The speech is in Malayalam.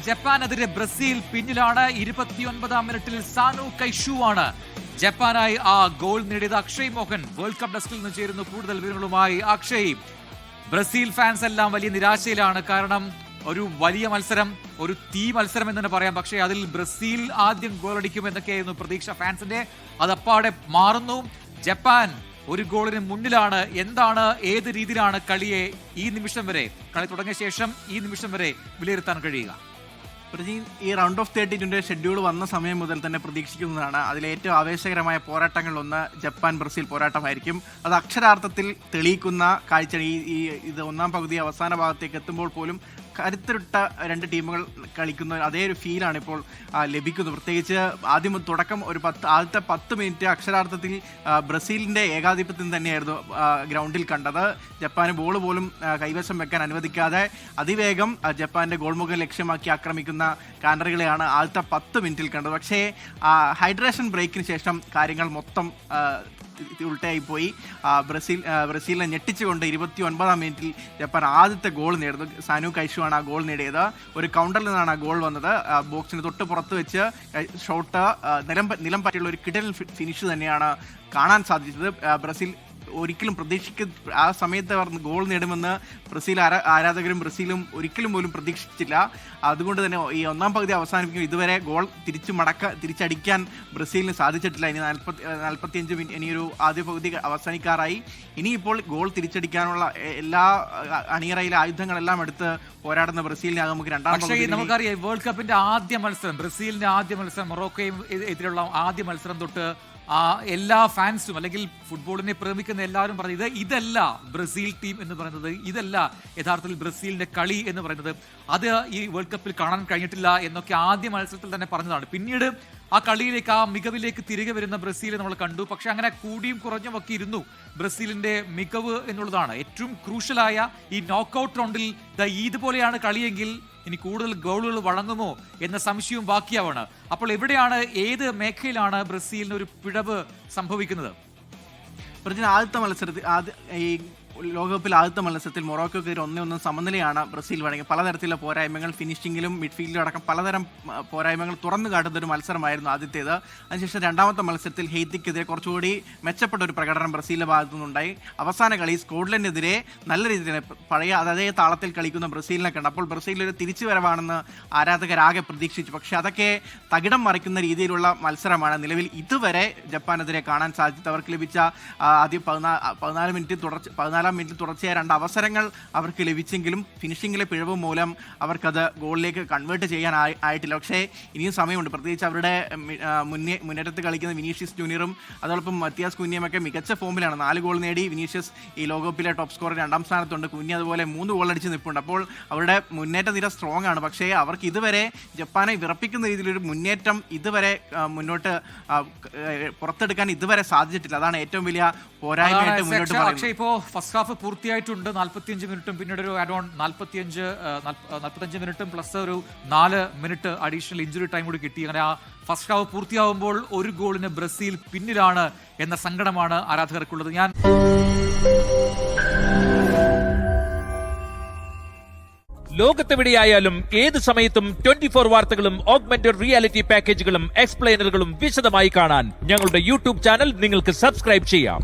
ജപ്പാനെതിരെ ബ്രസീൽ പിന്നിലാണ്. 29-ാം മിനിറ്റിൽ സാനു കൈഷു ആണ് ജപ്പാനായി ആ ഗോൾ നേടിയത്. അക്ഷയ് മോഹൻ വേൾഡ് കപ്പ് ഡെസ്കിൽ നിന്ന് ചേരുന്നു കൂടുതൽ വിവരങ്ങളുമായി. അക്ഷയ്, ബ്രസീൽ ഫാൻസ് എല്ലാം വലിയ നിരാശയിലാണ്. കാരണം ഒരു വലിയ മത്സരം, ഒരു തീ മത്സരം എന്ന് തന്നെ പറയാം. പക്ഷേ അതിൽ ബ്രസീൽ ആദ്യം ഗോളടിക്കും എന്നൊക്കെയായിരുന്നു പ്രതീക്ഷ ഫാൻസിന്റെ. അതപ്പാടെ മാറുന്നു. ജപ്പാൻ ഒരു ഗോളിന് മുന്നിലാണ്. എന്താണ്, ഏത് രീതിയിലാണ് കളിയെ ഈ നിമിഷം വരെ, കളി തുടങ്ങിയ ശേഷം ഈ നിമിഷം വരെ വിലയിരുത്താൻ കഴിയുക? ഈ റൗണ്ട് ഓഫ് 32 ഷെഡ്യൂൾ വന്ന സമയം മുതൽ തന്നെ പ്രതീക്ഷിക്കുന്നതാണ് അതിലേറ്റവും ആവേശകരമായ പോരാട്ടങ്ങളിലൊന്ന് ജപ്പാൻ ബ്രസീൽ പോരാട്ടമായിരിക്കും. അത് അക്ഷരാർത്ഥത്തിൽ തെളിയിക്കുന്ന കാഴ്ച. ഇത് ഒന്നാം പകുതി അവസാന ഭാഗത്തേക്ക് എത്തുമ്പോൾ പോലും കരുത്തുറ്റ രണ്ട് ടീമുകൾ കളിക്കുന്ന അതേ ഒരു ഫീലാണ് ഇപ്പോൾ ലഭിക്കുന്നത്. പ്രത്യേകിച്ച് ആദ്യം തുടക്കം ആദ്യത്തെ 10 മിനിറ്റ് അക്ഷരാർത്ഥത്തിൽ ബ്രസീലിൻ്റെ ഏകാധിപത്യം തന്നെയായിരുന്നു ഗ്രൗണ്ടിൽ കണ്ടത്. ജപ്പാന് ബോൾ പോലും കൈവശം വെക്കാൻ അനുവദിക്കാതെ അതിവേഗം ജപ്പാന്റെ ഗോൾമുഖം ലക്ഷ്യമാക്കി ആക്രമിക്കുന്ന കാനറികളെയാണ് ആദ്യത്തെ 10 മിനിറ്റിൽ കണ്ടത്. പക്ഷേ ഹൈഡ്രേഷൻ ബ്രേക്കിന് ശേഷം കാര്യങ്ങൾ മൊത്തം ഉൾട്ടയായിപ്പോയി. ബ്രസീലിനെ ഞെട്ടിച്ചുകൊണ്ട് 29-ാം മിനിറ്റിൽ ജപ്പാൻ ആദ്യത്തെ ഗോൾ നേടുന്നു. സാനു കൈഷു ആണ് ആ ഗോൾ നേടിയത്. ഒരു കൗണ്ടറിൽ നിന്നാണ് ആ ഗോൾ വന്നത്. ബോക്സിന് തൊട്ട് പുറത്ത് വെച്ച് ഷോട്ട് നിലം പറ്റിയുള്ള ഒരു കിടൽ ഫിനിഷ് തന്നെയാണ് കാണാൻ സാധിച്ചത്. ബ്രസീൽ ഒരിക്കലും ആ സമയത്ത് അവർ ഗോൾ നേടുമെന്ന് ബ്രസീൽ ആരാധകരും ബ്രസീലും ഒരിക്കലും പോലും പ്രതീക്ഷിച്ചില്ല. അതുകൊണ്ട് തന്നെ ഈ ഒന്നാം പകുതി അവസാനിപ്പിക്കും ഇതുവരെ ഗോൾ തിരിച്ചടിക്കാൻ ബ്രസീലിന് സാധിച്ചിട്ടില്ല. ഇനി 45 മിനിറ്റ്, ഇനിയൊരു ആദ്യ പകുതി അവസാനിക്കാറായി. ഇനിയിപ്പോൾ ഗോൾ തിരിച്ചടിക്കാനുള്ള എല്ലാ അണിയറയിലെ ആയുധങ്ങളെല്ലാം എടുത്ത് പോരാടുന്ന ബ്രസീലിനെ നമുക്ക് രണ്ടാം പകുതി. നമുക്കറിയാം, വേൾഡ് കപ്പിന്റെ ആദ്യ മത്സരം, ബ്രസീലിന്റെ ആദ്യ മത്സരം, മൊറോക്കോയും എതിരെയുള്ള ആദ്യ മത്സരം തൊട്ട് എല്ലാ ഫാൻസും അല്ലെങ്കിൽ ഫുട്ബോളിനെ പ്രേമിക്കുന്ന എല്ലാവരും പറഞ്ഞത് ഇതല്ല ബ്രസീൽ ടീം എന്ന് പറയുന്നത്, ഇതല്ല യഥാർത്ഥത്തിൽ ബ്രസീലിന്റെ കളി എന്ന് പറയുന്നത്, അത് ഈ വേൾഡ് കപ്പിൽ കാണാൻ കഴിഞ്ഞിട്ടില്ല എന്നൊക്കെ ആദ്യ മത്സരത്തിൽ തന്നെ പറഞ്ഞതാണ്. പിന്നീട് ആ കളിയിലേക്ക്, ആ മികവിലേക്ക് തിരികെ വരുന്ന ബ്രസീൽ നമ്മൾ കണ്ടു. പക്ഷെ അങ്ങനെ കൂടിയും കുറഞ്ഞും ഒക്കെ ഇരുന്നു ബ്രസീലിന്റെ മികവ് എന്നുള്ളതാണ്. ഏറ്റവും ക്രൂഷ്യലായ ഈ നോക്കൌട്ട് റൗണ്ടിൽ ഇതുപോലെയാണ് കളിയെങ്കിൽ ഇനി കൂടുതൽ ഗോളുകൾ വഴങ്ങുമോ എന്ന സംശയവും ബാക്കിയാവാണ്. അപ്പോൾ എവിടെയാണ്, ഏത് മേഖലയിലാണ് ബ്രസീലിന് ഒരു പിഴവ് സംഭവിക്കുന്നത്? ആദ്യത്തെ മത്സരത്തിൽ ഈ ലോകകപ്പിൽ ആദ്യത്തെ മത്സരത്തിൽ മൊറോക്കോക്കെതിരെ 1-1 സമനിലയാണ് ബ്രസീൽ വഴങ്ങിയത്. പലതരത്തിലുള്ള പോരായ്മകൾ, ഫിനിഷിങ്ങിലും മിഡ്ഫീൽഡിലും അടക്കം പലതരം പോരായ്മകൾ തുറന്നു കാട്ടുന്ന ഒരു മത്സരമായിരുന്നു ആദ്യത്തേത്. അതിനുശേഷം രണ്ടാമത്തെ മത്സരത്തിൽ ഹെയ്ത്തിക്കെതിരെ കുറച്ചുകൂടി മെച്ചപ്പെട്ട ഒരു പ്രകടനം ബ്രസീലിന്റെ ഭാഗത്തു നിന്നുണ്ടായി. അവസാന കളി സ്കോട്ട്ലൻഡിനെതിരെ നല്ല രീതിയിൽ പഴയ അതേ താളത്തിൽ കളിക്കുന്ന ബ്രസീലിനെ കണ്ടു. അപ്പോൾ ബ്രസീലൊരു തിരിച്ചുവരവാണെന്ന് ആരാധകരാകെ പ്രതീക്ഷിച്ചു. പക്ഷേ അതൊക്കെ തകിടം മറിക്കുന്ന രീതിയിലുള്ള മത്സരമാണ് നിലവിൽ ഇതുവരെ ജപ്പാനെതിരെ കാണാൻ സാധിച്ചത്. അവർക്ക് ലഭിച്ച ആദ്യം 14 മിനിറ്റിൽ തുടർച്ചയായ 2 അവസരങ്ങൾ അവർക്ക് ലഭിച്ചെങ്കിലും ഫിനിഷിങ്ങിലെ പിഴവ് മൂലം അവർക്കത് ഗോളിലേക്ക് കൺവേർട്ട് ചെയ്യാൻ ആയിട്ടില്ല. പക്ഷേ ഇനിയും സമയമുണ്ട്. പ്രത്യേകിച്ച് അവരുടെ മുന്നേറ്റത്ത് കളിക്കുന്ന വിനീഷ്യസ് ജൂനിയറും അതോടൊപ്പം മത്തിയാസ് കുഞ്ഞിയുമൊക്കെ മികച്ച ഫോമിലാണ്. 4 ഗോൾ നേടി വിനീഷ്യസ് ഈ ലോകകപ്പിലെ ടോപ്പ് സ്കോറർ 2ാം സ്ഥാനത്തുണ്ട്. കുഞ്ഞി അതുപോലെ 3 ഗോൾ അടിച്ച് നിൽപ്പുണ്ട്. അപ്പോൾ അവരുടെ മുന്നേറ്റ നിര സ്ട്രോങ് ആണ്. പക്ഷേ അവർക്ക് ഇതുവരെ ജപ്പാനെ വിറപ്പിക്കുന്ന രീതിയിലൊരു മുന്നേറ്റം ഇതുവരെ മുന്നോട്ട് പുറത്തെടുക്കാൻ ഇതുവരെ സാധിച്ചിട്ടില്ല. അതാണ് ഏറ്റവും വലിയ പോരായ്മയായിട്ട് മുന്നോട്ട് പറയുന്നത്. ഇപ്പോൾ ഫസ്റ്റ് ഹാഫ് പൂർത്തിയായിട്ടുണ്ട്. 45 മിനിറ്റും പിന്നീട് ഒരു അഡോൺ 45 മിനിറ്റും പ്ലസ് ഒരു 4 മിനിറ്റ് അഡീഷണൽ ഇഞ്ചുറി ടൈം കൂടി കിട്ടി. അങ്ങനെ ആ ഫസ്റ്റ് ഹാഫ് പൂർത്തിയാവുമ്പോൾ ഒരു ഗോളിന് ബ്രസീൽ പിന്നിലാണ് എന്ന സങ്കടമാണ് ആരാധകർക്കുള്ളത്. ലോകത്തെവിടെയായാലും ഏത് സമയത്തും 24 വാർത്തകളും ഓഗ്മെന്റഡ് റിയാലിറ്റി പാക്കേജുകളും എക്സ്പ്ലെയിനറുകളും വിശദമായി കാണാൻ ഞങ്ങളുടെ യൂട്യൂബ് ചാനൽ നിങ്ങൾക്ക് സബ്സ്ക്രൈബ് ചെയ്യാം.